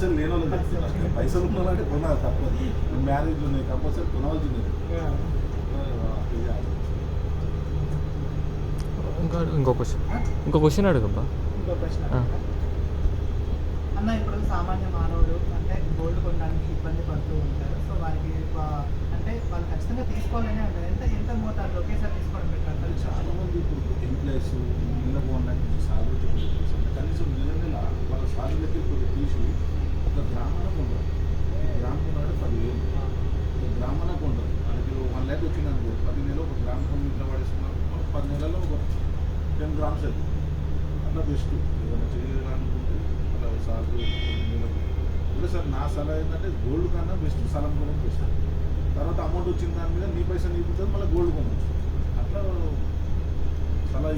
పైసలు లేని వాళ్ళు చెప్తున్నారు. పైసలు ఉన్న వాళ్ళంటే కొనాలి తప్పదు. మ్యారేజ్ ఉన్నాయి కంపల్సరీ కొనవలసింది. ఇంకో క్వశ్చన్ అడుగబ్బా. ఇంకో ప్రశ్న అన్న, ఇప్పుడు సామాన్య మానవుడు అంటే గోల్డ్ కొనడానికి ఇబ్బంది పడుతూ ఉంటారు. సో వారికి అంటే వాళ్ళు ఖచ్చితంగా తీసుకోవాలనే ఉంటుంది. ఎంత మోతాదు ఒకేసారి తీసుకోవడం పెట్టారు? చాలా మంది ఇప్పుడు ఎంప్లాయీస్ ఇళ్ళ కొనడానికి సాగు కనీసం నెల వాళ్ళ సాగులకి ఇప్పుడు తీసి ఒక గ్రామానికి ఉండదు. గ్రామం కొన్నాడు 10,000, ఒక గ్రామానికి ఉండదు. మనకి 1 lakh వచ్చిందనుకో 10 నెలలు ఒక గ్రామం ఇంట్లో పడేసుకున్నాం. 10 నెలల్లో ఒక 10 grams అది అట్లా బెస్ట్. ఏదైనా చేయాలనుకుంటే అలా సాగు ఇప్పుడు సార్ నా సలహా ఏంటంటే గోల్డ్ కన్నా బెస్ట్ స్థలం కూడా బెస్ట్. తర్వాత అమౌంట్ వచ్చిన దాని మీద నీ పైసా నీకు మళ్ళీ గోల్డ్ కొనవచ్చు. అట్లా సలహా